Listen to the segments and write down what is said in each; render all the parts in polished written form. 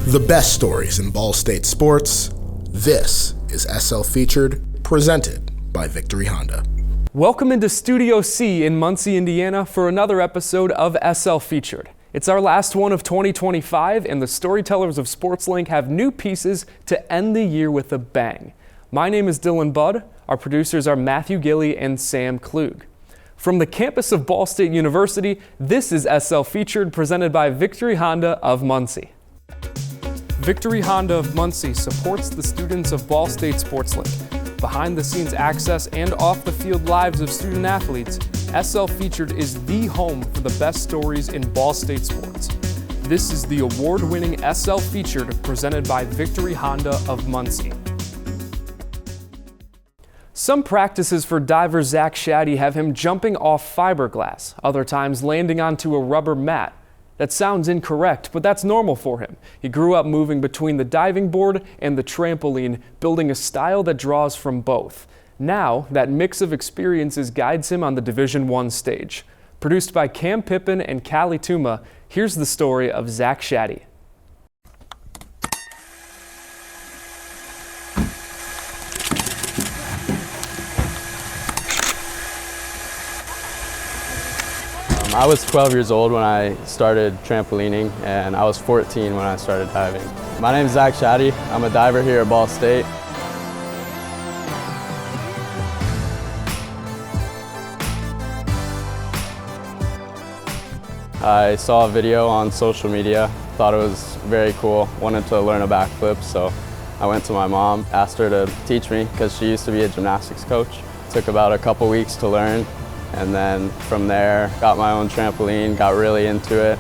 The best stories in Ball State sports. This is SL Featured, presented by Victory Honda. Welcome into Studio C in Muncie, Indiana for another episode of SL Featured. It's our last one of 2025, and the Storytellers of SportsLink have new pieces to end the year with a bang. My name is Dylan Budd. Our producers are Matthew Gillie and Sam Klug. From the campus of Ball State University, this is SL Featured, presented by Victory Honda of Muncie. Victory Honda of Muncie supports the students of Ball State SportsLink. Behind-the-scenes access and off-the-field lives of student athletes, SL Featured is the home for the best stories in Ball State sports. This is the award-winning SL Featured presented by Victory Honda of Muncie. Some practices for diver Zach Shaddy have him jumping off fiberglass, other times landing onto a rubber mat. That sounds incorrect, but that's normal for him. He grew up moving between the diving board and the trampoline, building a style that draws from both. Now, that mix of experiences guides him on the Division I stage. Produced by Cam Pippin and Callie Tuma, here's the story of Zach Shaddy. I was 12 years old when I started trampolining, and I was 14 when I started diving. My name is Zach Shaddy. I'm a diver here at Ball State. I saw a video on social media, thought it was very cool, wanted to learn a backflip, so I went to my mom, asked her to teach me because she used to be a gymnastics coach. It took about a couple weeks to learn. And then from there, got my own trampoline, got really into it.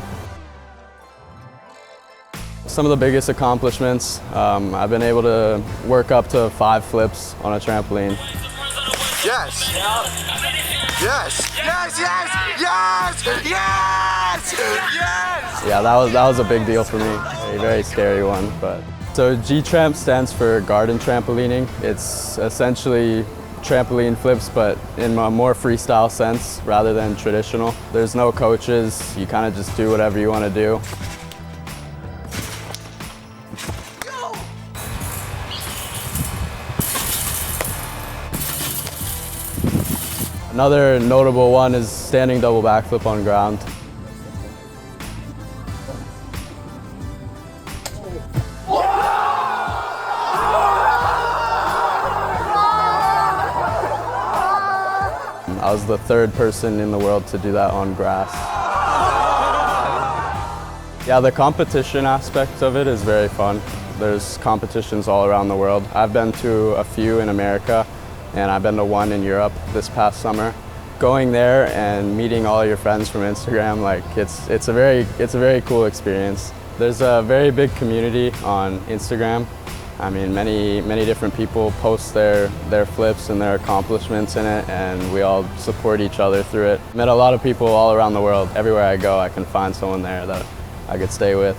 Some of the biggest accomplishments, I've been able to work up to 5 flips on a trampoline. Yes! Yes! Yes! Yes! Yes! Yes! Yeah, that was a big deal for me, a very scary one. But so G-Tramp stands for garden trampolining. It's essentially trampoline flips, but in a more freestyle sense rather than traditional. There's no coaches, you kind of just do whatever you want to do. Another notable one is standing double backflip on ground. I was the 3rd person in the world to do that on grass. Yeah, the competition aspect of it is very fun. There's competitions all around the world. I've been to a few in America, and I've been to one in Europe this past summer. Going there and meeting all your friends from Instagram, like it's a very cool experience. There's a very big community on Instagram. I mean, many different people post their flips and their accomplishments in it, and we all support each other through it. Met a lot of people all around the world. Everywhere I go, I can find someone there that I could stay with.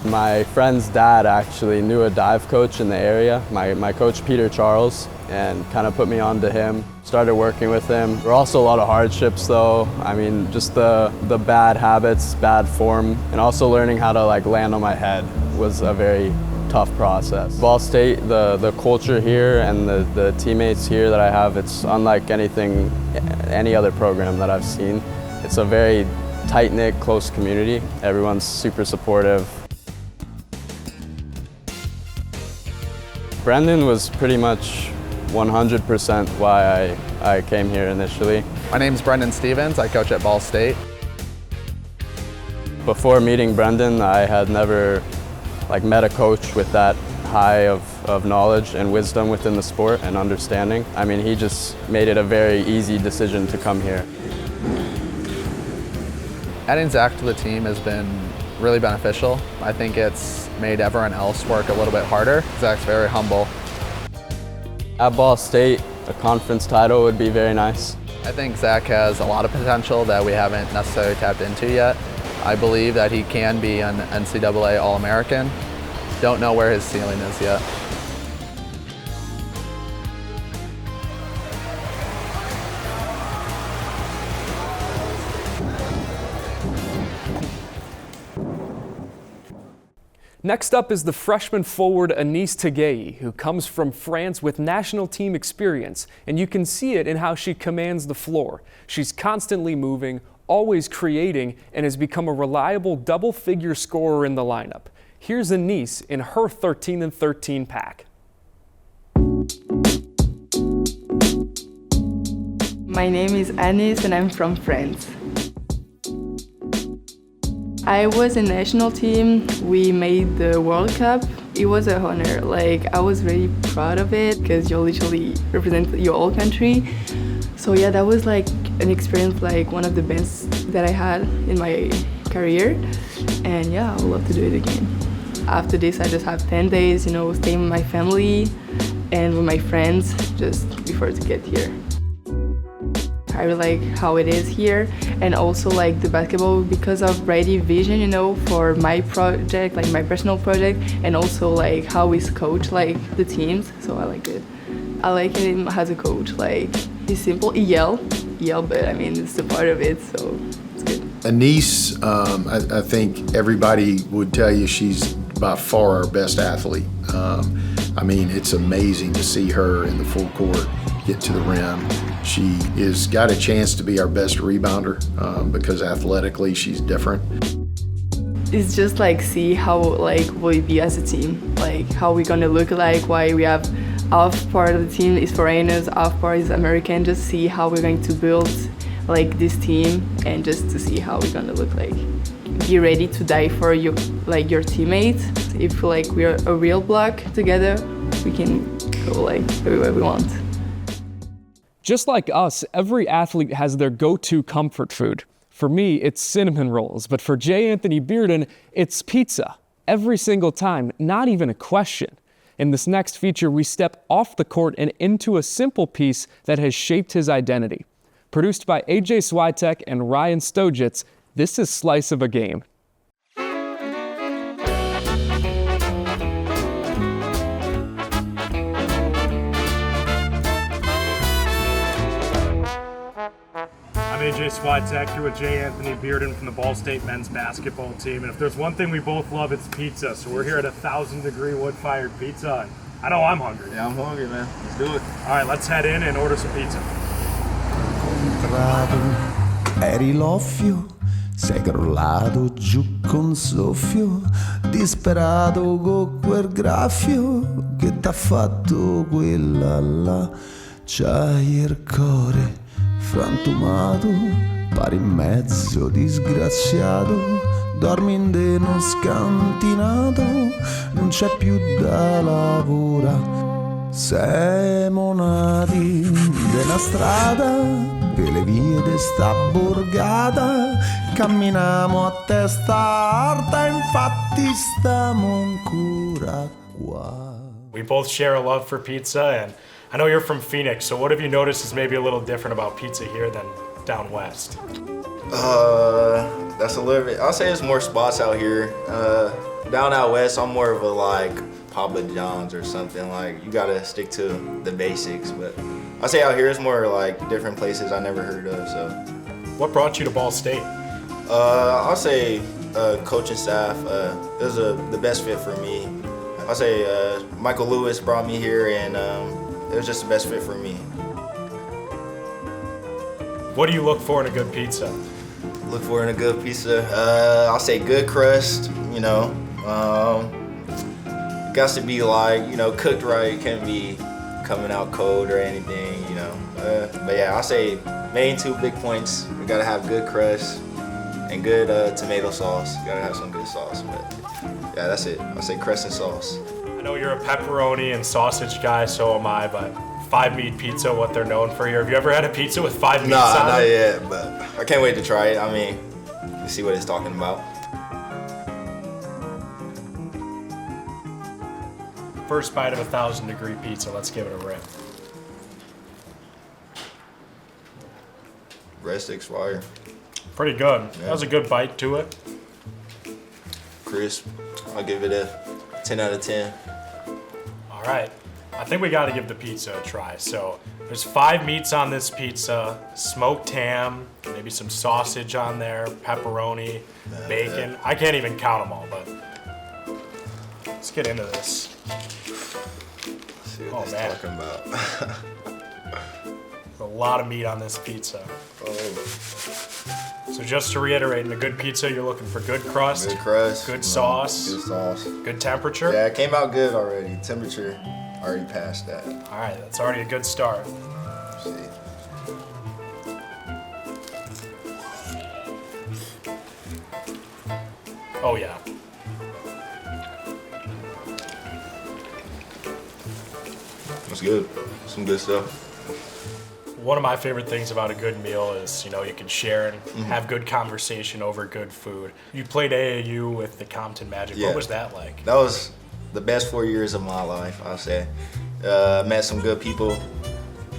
My friend's dad actually knew a dive coach in the area, my coach Peter Charles, and kind of put me on to him. Started working with him. There were also a lot of hardships though. I mean, just the bad habits, bad form, and also learning how to land on my head was a very tough process. Ball State, the culture here and the teammates here that I have, it's unlike any other program that I've seen. It's a very tight-knit, close community. Everyone's super supportive. Brendan was pretty much 100% why I came here initially. My name's Brendan Stevens. I coach at Ball State. Before meeting Brendan, I had never met a coach with that high of knowledge and wisdom within the sport and understanding. I mean, he just made it a very easy decision to come here. Adding Zach to the team has been really beneficial. I think it's made everyone else work a little bit harder. Zach's very humble. At Ball State, a conference title would be very nice. I think Zach has a lot of potential that we haven't necessarily tapped into yet. I believe that he can be an NCAA All-American. Don't know where his ceiling is yet. Next up is the freshman forward Aniss Tagayi, who comes from France with national team experience, and you can see it in how she commands the floor. She's constantly moving, always creating, and has become a reliable double-figure scorer in the lineup. Here's Aniss in her 13-13 pack. My name is Aniss and I'm from France. I was in national team. We made the World Cup. It was an honor. I was very proud of it because you literally represent your whole country. So yeah, that was an experience, one of the best that I had in my career. And yeah, I would love to do it again. After this, I just have 10 days, staying with my family and with my friends just before to get here. I really like how it is here, and also the basketball because of Brady vision, for my project, my personal project, and also how we coach the teams. So I like it. I like him as a coach. He's simple. He yell, but I mean it's a part of it, so it's good. Aniss, I think everybody would tell you she's by far our best athlete. I mean, it's amazing to see her in the full court get to the rim. She has got a chance to be our best rebounder because athletically she's different. It's just see how we be as a team, how we're gonna look why we have half part of the team is foreigners, half part is American. Just see how we're going to build this team and just to see how we're gonna look like. Be ready to die for your your teammates. If we're a real block together, we can go everywhere we want. Just like us, every athlete has their go-to comfort food. For me, it's cinnamon rolls, but for Jai Anthoni Bearden, it's pizza. Every single time, not even a question. In this next feature, we step off the court and into a simple piece that has shaped his identity. Produced by AJ Switek and Ryan Stojitz, this is Slice of a Game. I'm AJ Switek here with Jai Anthoni Bearden from the Ball State men's basketball team. And if there's one thing we both love, it's pizza. So we're here at 1,000-degree wood-fired pizza. And I know I'm hungry. Yeah, I'm hungry, man. Let's do it. All right, let's head in and order some pizza. Eri l'offio, sei crollato giù con soffio, disperato con quel graffio che t'ha fatto quella là. C'hai il cuore frantumato, pari in mezzo disgraziato, dormi in deno scantinato, non c'è più da lavorare. Siamo nati della strada, per le vie di sta borgata, camminiamo a testa alta, infatti stiamo ancora qua. We both share a love for pizza, and I know you're from Phoenix, so what have you noticed is maybe a little different about pizza here than down west? That's a little bit, I'll say there's more spots out here. Down out west, I'm more of a Papa John's or something. You gotta stick to the basics, but I'll say out here it's more different places I never heard of, so. What brought you to Ball State? I'll say coaching staff, it was the best fit for me. I'll say Michael Lewis brought me here, and it was just the best fit for me. What do you look for in a good pizza? Look for in a good pizza? I'll say good crust, It got to be cooked right. It can't be coming out cold or anything, But yeah, I'll say main 2 big points. You gotta have good crust and good tomato sauce. You gotta have some good sauce, but yeah, that's it. I'll say crust and sauce. I know you're a pepperoni and sausage guy, so am I, but 5-meat pizza, what they're known for here. Have you ever had a pizza with 5 meats on it? Nah, not yet, but I can't wait to try it. I mean, you see what it's talking about. First bite of 1,000-degree pizza, let's give it a rip. Breadsticks fire. Pretty good. Yeah. That was a good bite to it. Crisp. I'll give it a 10 out of 10. All right. I think we got to give the pizza a try. So there's 5 meats on this pizza, smoked ham, maybe some sausage on there, pepperoni, bacon. I can't even count them all, but Let's get into this. See what Oh, this man. talking about. A lot of meat on this pizza. Oh, So just to reiterate, in a good pizza, you're looking for good crust, good crust. good sauce, Good sauce. good temperature. Yeah, it came out good already. Temperature already passed that. All right, that's already a good start. Let's see. Oh yeah. That's good. Some good stuff. One of my favorite things about a good meal is, you know, you can share and Mm-hmm. have good conversation over good food. You played AAU with the Compton Magic. Yeah. What was that like? That was the best 4 years of my life, I'll say. Met some good people.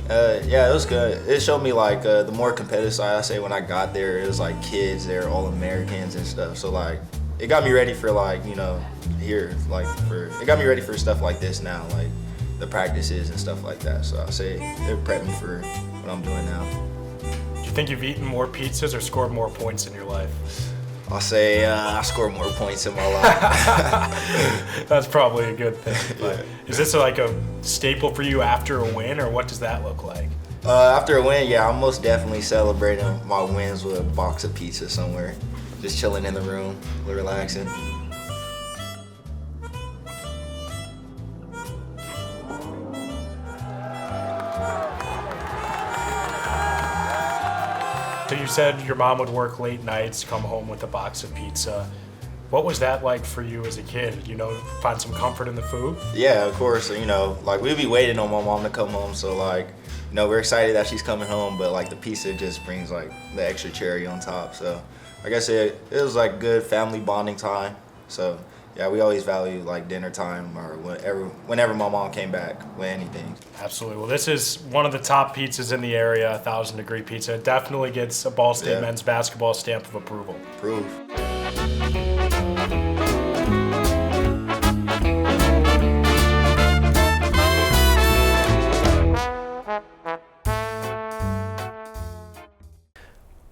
Yeah, it was good. It showed me like the more competitive side. I say when I got there, it was like kids, they're all Americans and stuff. So like, it got me ready for like, you know, it got me ready for stuff like this now, like the practices and stuff like that. So I say it prepped me for what I'm doing now. Do you think you've eaten more pizzas or scored more points in your life? I'll say I scored more points in my life. That's probably a good thing. But Yeah. is this like a staple for you after a win, or what does that look like? After a win, yeah, I'm most definitely celebrating my wins with a box of pizza somewhere. Just chilling in the room, relaxing. So you said your mom would work late nights, come home with a box of pizza. What was that like for you as a kid? You know, find some comfort in the food? Yeah, of course, you know, like we'd be waiting on my mom to come home, so like, you know, we're excited that she's coming home, but like the pizza just brings like the extra cherry on top. So like I said, it was like good family bonding time. So yeah, we always value like dinner time or whenever my mom came back with anything. Absolutely. Well, this is one of the top pizzas in the area, 1,000 Degree Pizza. It definitely gets a Ball State Yeah. men's basketball stamp of approval. Proof.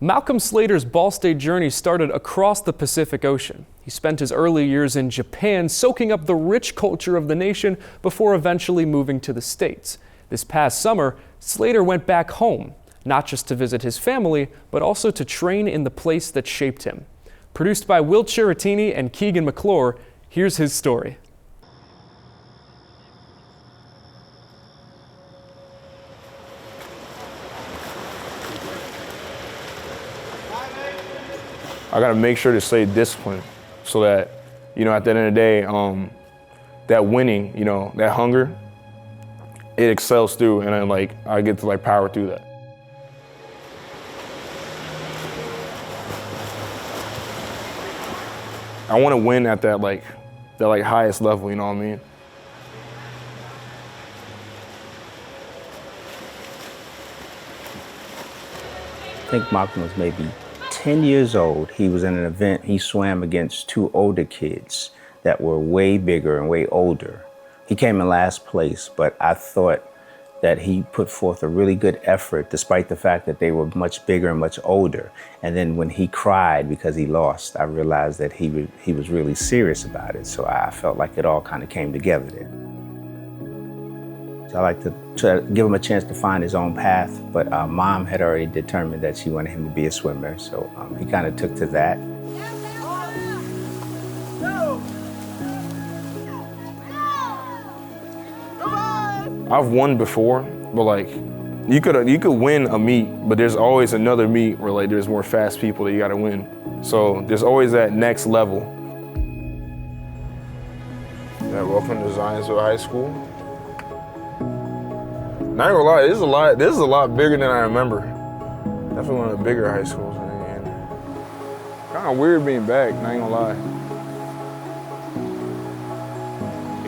Malcolm Slater's Ball State journey started across the Pacific Ocean. He spent his early years in Japan, soaking up the rich culture of the nation before eventually moving to the States. This past summer, Slater went back home, not just to visit his family, but also to train in the place that shaped him. Produced by Will Chiratini and Keegan McClure, here's his story. I gotta make sure to stay disciplined so that, you know, at the end of the day, that winning, you know, that hunger, it excels through, and then like I get to like power through that. I want to win at that highest level, you know what I mean? I think Malcolm was maybe 10 years old. He was in an event, he swam against two older kids that were way bigger and way older. He came in last place, but I thought that he put forth a really good effort despite the fact that they were much bigger and much older. And then when he cried because he lost, I realized that he was really serious about it. So I felt like it all kind of came together there. So I like to try to give him a chance to find his own path, but Mom had already determined that she wanted him to be a swimmer, so he kind of took to that. I've won before, but like you could win a meet, but there's always another meet where like there's more fast people that you gotta win. So there's always that next level. Yeah, welcome to Zionsville High School. Not gonna lie, this is a lot bigger than I remember. Definitely one of the bigger high schools in Indiana. Kind of weird being back, not gonna lie.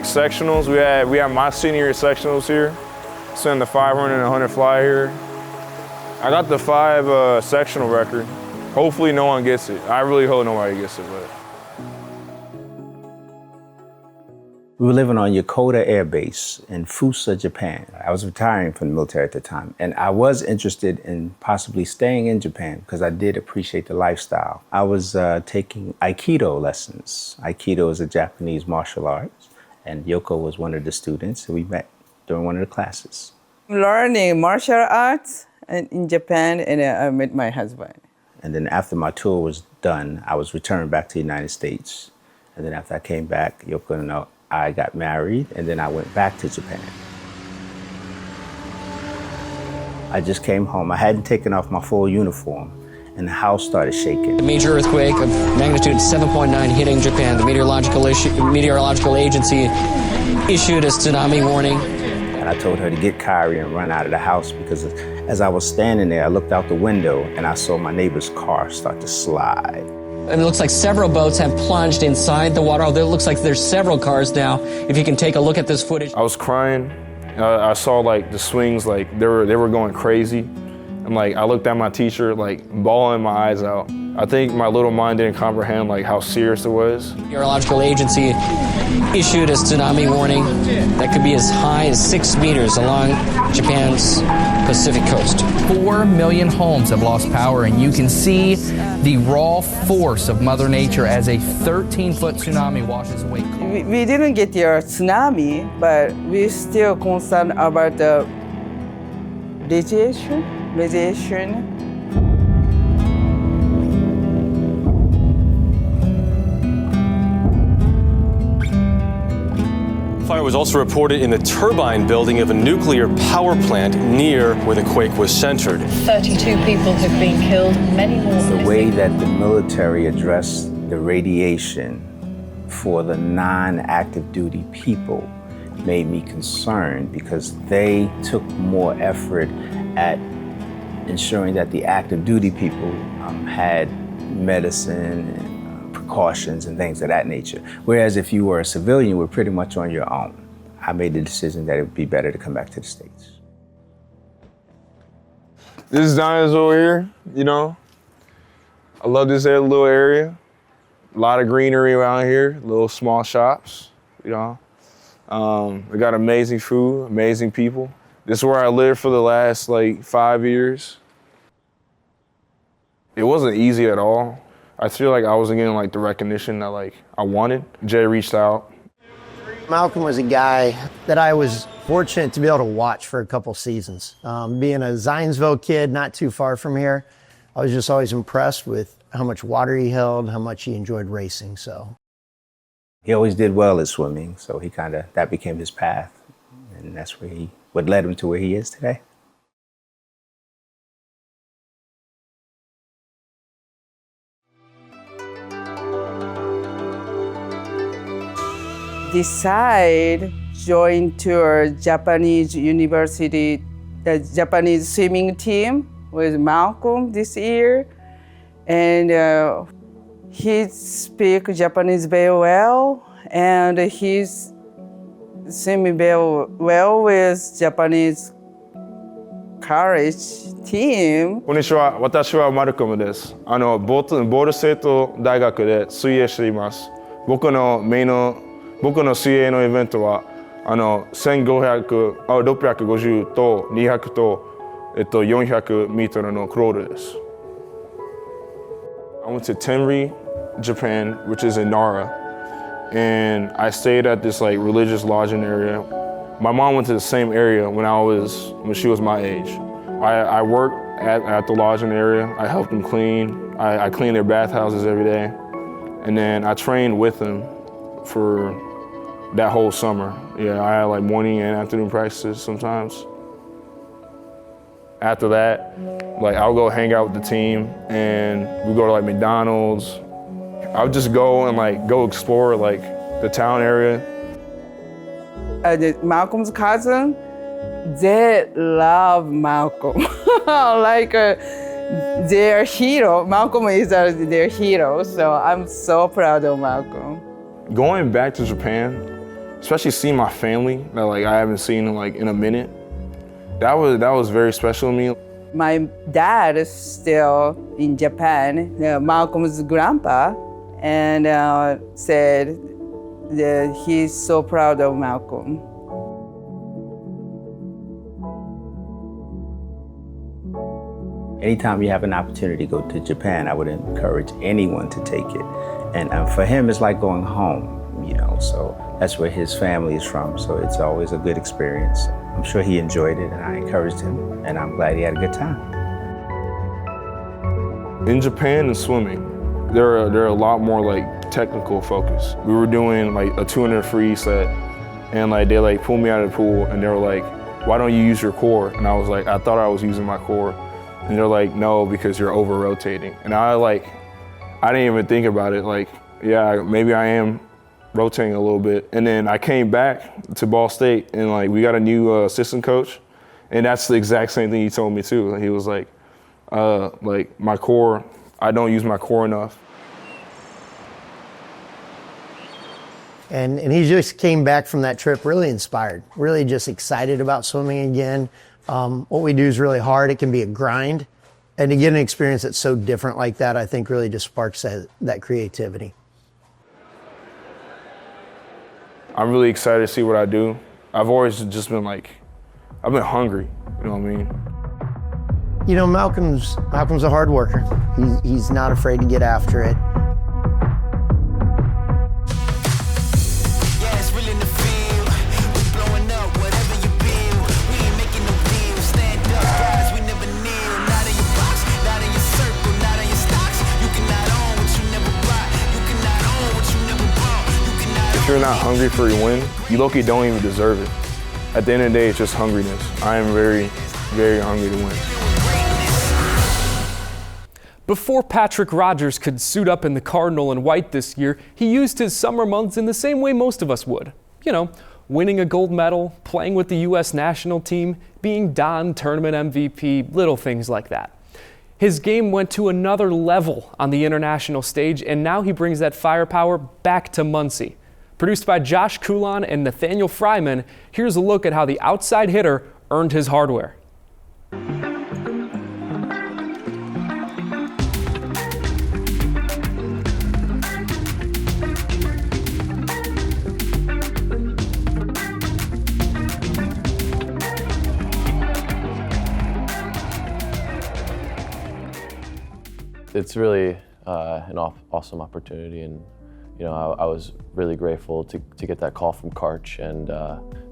Sectionals, we have my senior year sectionals here. Send the 500 and 100 fly here. I got the 5 sectional record. Hopefully no one gets it. I really hope nobody gets it, but. We were living on Yokota Air Base in Fusa, Japan. I was retiring from the military at the time, and I was interested in possibly staying in Japan because I did appreciate the lifestyle. I was taking Aikido lessons. Aikido is a Japanese martial arts. And Yoko was one of the students, and we met during one of the classes. Learning martial arts in Japan, and I met my husband. And then after my tour was done, I was returned back to the United States. And then after I came back, Yoko and I got married, and then I went back to Japan. I just came home. I hadn't taken off my full uniform, and the house started shaking. A major earthquake of magnitude 7.9 hitting Japan. The meteorological agency issued a tsunami warning. And I told her to get Kyrie and run out of the house, because as I was standing there, I looked out the window and I saw my neighbor's car start to slide. And it looks like several boats have plunged inside the water. It looks like there's several cars now. If you can take a look at this footage. I was crying. I saw like the swings, like they were going crazy. And like I looked at my teacher, like bawling my eyes out. I think my little mind didn't comprehend like how serious it was. The meteorological agency issued a tsunami warning that could be as high as 6 meters along Japan's Pacific coast. 4 million homes have lost power, and you can see the raw force of Mother Nature as a 13-foot tsunami washes away. We didn't get your tsunami, but we're still concerned about the radiation. Fire was also reported in the turbine building of a nuclear power plant near where the quake was centered. 32 people have been killed, many more. The way that the military addressed the radiation for the non-active duty people made me concerned, because they took more effort at ensuring that the active duty people had medicine and precautions and things of that nature. Whereas if you were a civilian, you were pretty much on your own. I made the decision that it would be better to come back to the States. This is Dinosaur here, you know. I love this little area. A lot of greenery around here, little small shops, you know. We got amazing food, amazing people. This is where I lived for the last like 5 years. It wasn't easy at all. I feel like I wasn't getting like the recognition that like I wanted. Jay reached out. Malcolm was a guy that I was fortunate to be able to watch for a couple seasons. Being a Zionsville kid, not too far from here, I was just always impressed with how much water he held, how much he enjoyed racing. So he always did well at swimming, so that became his path, and that's what led him to where he is today. Decide join to a Japanese university, the Japanese swimming team with Malcolm this year, and he speaks Japanese very well, and he's swimming very well with Japanese college team. こんにちは、私はマルコムです。ボール生徒大学で水泳しています。僕の水泳のイベントは1500、650と200と400メートルのクロールです。I went to Tenri, Japan, which is in Nara, and I stayed at this like religious lodging area. My mom went to the same area when she was my age. I worked at the lodging area. I helped them clean. I cleaned their bathhouses every day, and then I trained with them for that whole summer. Yeah, I had like morning and afternoon practices sometimes. After that, like I would go hang out with the team, and we'd go to like McDonald's. I would just go and like go explore like the town area. Malcolm's cousin, they love Malcolm. Like their hero. Malcolm is their hero, so I'm so proud of Malcolm. Going back to Japan, especially seeing my family that like I haven't seen in a minute, that was very special to me. My dad is still in Japan, Malcolm's grandpa, and said that he's so proud of Malcolm. Anytime you have an opportunity to go to Japan, I would encourage anyone to take it. And for him, it's like going home, you know, so That's where his family is from, so it's always a good experience. I'm sure he enjoyed it, and I encouraged him, and I'm glad he had a good time. In Japan and swimming, they're a lot more like technical focus. We were doing like a 200 free set, and like they like pulled me out of the pool, and they were like, "Why don't you use your core?" And I was like, "I thought I was using my core," and they're like, "No, because you're over rotating." And I didn't even think about it. Like, yeah, maybe I am rotating a little bit. And then I came back to Ball State, and like we got a new assistant coach, and that's the exact same thing he told me too. He was like my core, I don't use my core enough. And he just came back from that trip really inspired, really just excited about swimming again. What we do is really hard. It can be a grind. And to get an experience that's so different like that, I think really just sparks that creativity. I'm really excited to see what I do. I've always just been I've been hungry, you know what I mean? You know, Malcolm's a hard worker. He's not afraid to get after it. If you're not hungry for your win, you low-key don't even deserve it. At the end of the day, it's just hungriness. I am very, very hungry to win. Before Patrick Rogers could suit up in the Cardinal and white this year, he used his summer months in the same way most of us would. You know, winning a gold medal, playing with the U.S. national team, being Don tournament MVP, little things like that. His game went to another level on the international stage, and now he brings that firepower back to Muncie. Produced by Josh Coulon and Nathaniel Fryman, here's a look at how the outside hitter earned his hardware. It's really an awesome opportunity, and you know, I was really grateful to get that call from Karch, and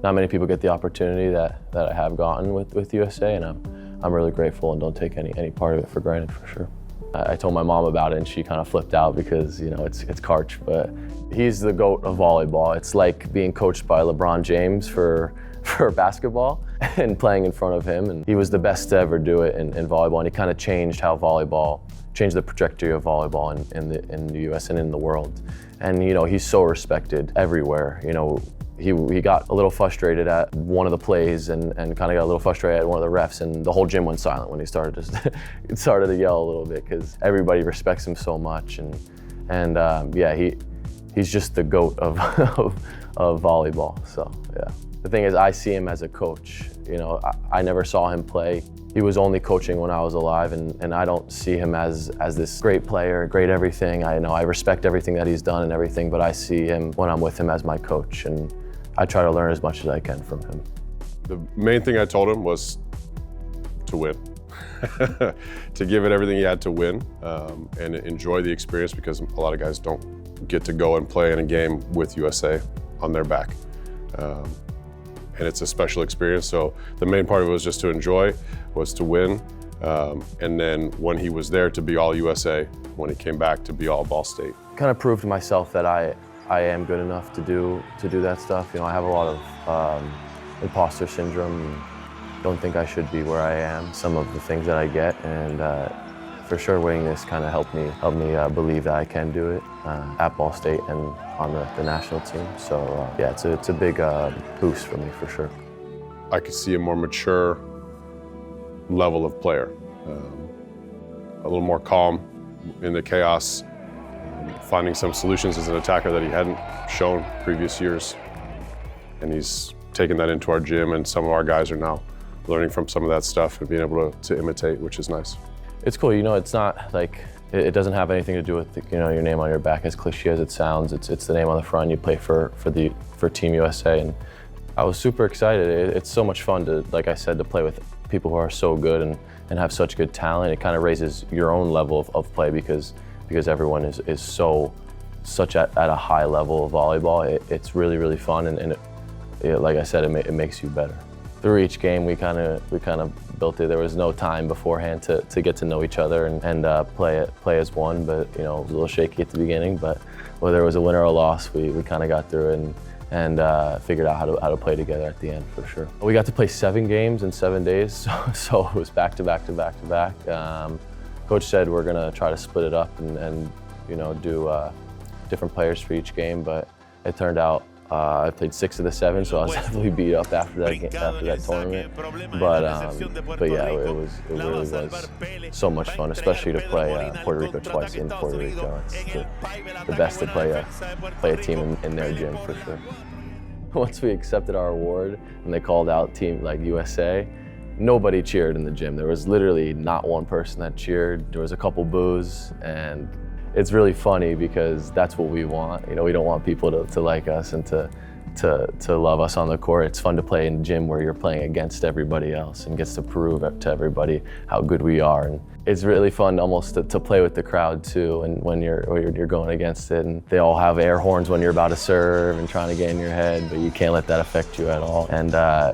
not many people get the opportunity that I have gotten with USA, and I'm really grateful and don't take any part of it for granted, for sure. I told my mom about it, and she kind of flipped out because, you know, it's Karch, but he's the GOAT of volleyball. It's like being coached by LeBron James for basketball and playing in front of him, and he was the best to ever do it in volleyball, and he kind of changed the trajectory of volleyball in the US and in the world. And you know, he's so respected everywhere. You know, he got a little frustrated at one of the plays and kind of got a little frustrated at one of the refs, and the whole gym went silent when he started to yell a little bit, because everybody respects him so much. And yeah, he's just the GOAT of volleyball. So yeah. The thing is, I see him as a coach. You know, I never saw him play. He was only coaching when I was alive, and I don't see him as this great player, great everything. I know I respect everything that he's done and everything, but I see him when I'm with him as my coach, and I try to learn as much as I can from him. The main thing I told him was to win, to give it everything he had to win, and enjoy the experience, because a lot of guys don't get to go and play in a game with USA on their back. And it's a special experience, so the main part of it was just to enjoy, was to win, and then when he was there to be all USA, when he came back to be all Ball State. Kind of proved to myself that I am good enough to do that stuff. You know, I have a lot of imposter syndrome. Don't think I should be where I am. Some of the things that I get, and for sure winning this kind of helped me believe that I can do it at Ball State and on the national team. So yeah, it's a big boost for me, for sure. I could see a more mature level of player, a little more calm in the chaos, finding some solutions as an attacker that he hadn't shown previous years. And he's taken that into our gym, and some of our guys are now learning from some of that stuff and being able to imitate, which is nice. It's cool, you know, it's not like, it doesn't have anything to do with, you know, your name on your back, as cliche as it sounds. It's the name on the front. You play for Team USA, and I was super excited. It's so much fun to, like I said, to play with people who are so good and have such good talent. It kind of raises your own level of play, because everyone is so such at a high level of volleyball. It's really, really fun, and like I said, it makes you better. Through each game, we kind of built it. There was no time beforehand to get to know each other and play as one. But you know, it was a little shaky at the beginning. But whether it was a win or a loss, we kind of got through it and figured out how to play together at the end for sure. We got to play 7 games in 7 days, so it was back to back to back to back. Coach said we're gonna try to split it up and you know, do different players for each game, but it turned out I played 6 of the 7, so I was definitely beat up after that tournament. But yeah, it really was so much fun, especially to play Puerto Rico twice in Puerto Rico. It's the best to play a team in their gym for sure. Once we accepted our award and they called out team like USA, nobody cheered in the gym. There was literally not one person that cheered. There was a couple boos, and it's really funny because that's what we want. You know, we don't want people to like us and to love us on the court. It's fun to play in the gym where you're playing against everybody else and gets to prove to everybody how good we are. And it's really fun almost to play with the crowd too, and when you're going against it, and they all have air horns when you're about to serve and trying to get in your head, but you can't let that affect you at all. And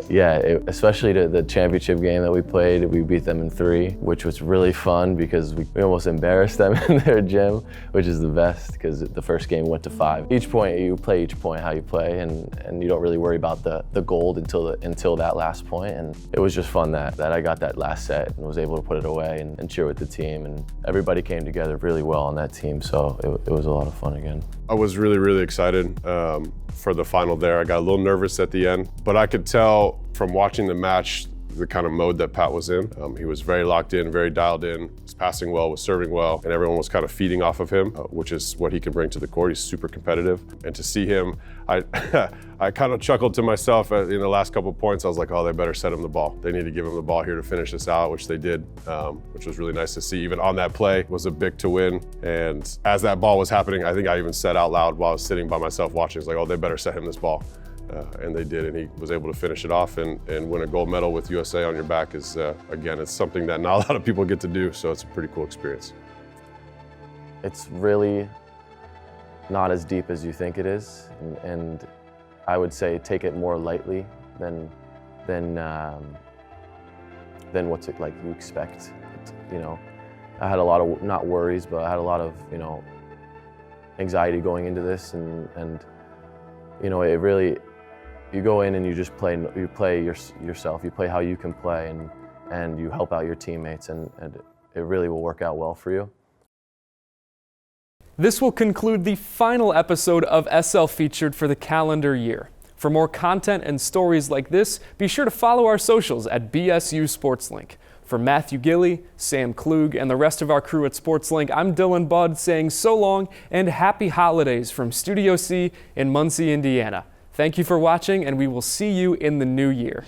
yeah, especially the championship game that we played, we beat them in 3, which was really fun because we almost embarrassed them in their gym, which is the best because the first game went to 5. Each point, you play each point how you play, and you don't really worry about the gold until that last point. And it was just fun that I got that last set and was able to put it away and cheer with the team, and everybody came together really well on that team, so it was a lot of fun again. I was really, really excited for the final there. I got a little nervous at the end, but I could tell from watching the match the kind of mode that Pat was in. He was very locked in, very dialed in, was passing well, was serving well, and everyone was kind of feeding off of him, which is what he can bring to the court. He's super competitive. And to see him, I kind of chuckled to myself in the last couple of points. I was like, oh, they better set him the ball. They need to give him the ball here to finish this out, which they did, which was really nice to see. Even on that play was a big to win. And as that ball was happening, I think I even said out loud while I was sitting by myself watching, it's like, oh, they better set him this ball. And they did, and he was able to finish it off and win a gold medal with USA on your back is, again, it's something that not a lot of people get to do, so it's a pretty cool experience. It's really not as deep as you think it is, and I would say take it more lightly than what's it like you expect. You know, I had a lot of, not worries, but I had a lot of, you know, anxiety going into this, and you know, it really, you go in and you just play yourself, you play how you can play, and you help out your teammates, and it really will work out well for you. This will conclude the final episode of SL Featured for the calendar year. For more content and stories like this, be sure to follow our socials at BSU SportsLink. For Matthew Gillie, Sam Klug, and the rest of our crew at SportsLink, I'm Dylan Budd saying so long and happy holidays from Studio C in Muncie, Indiana. Thank you for watching, and we will see you in the new year.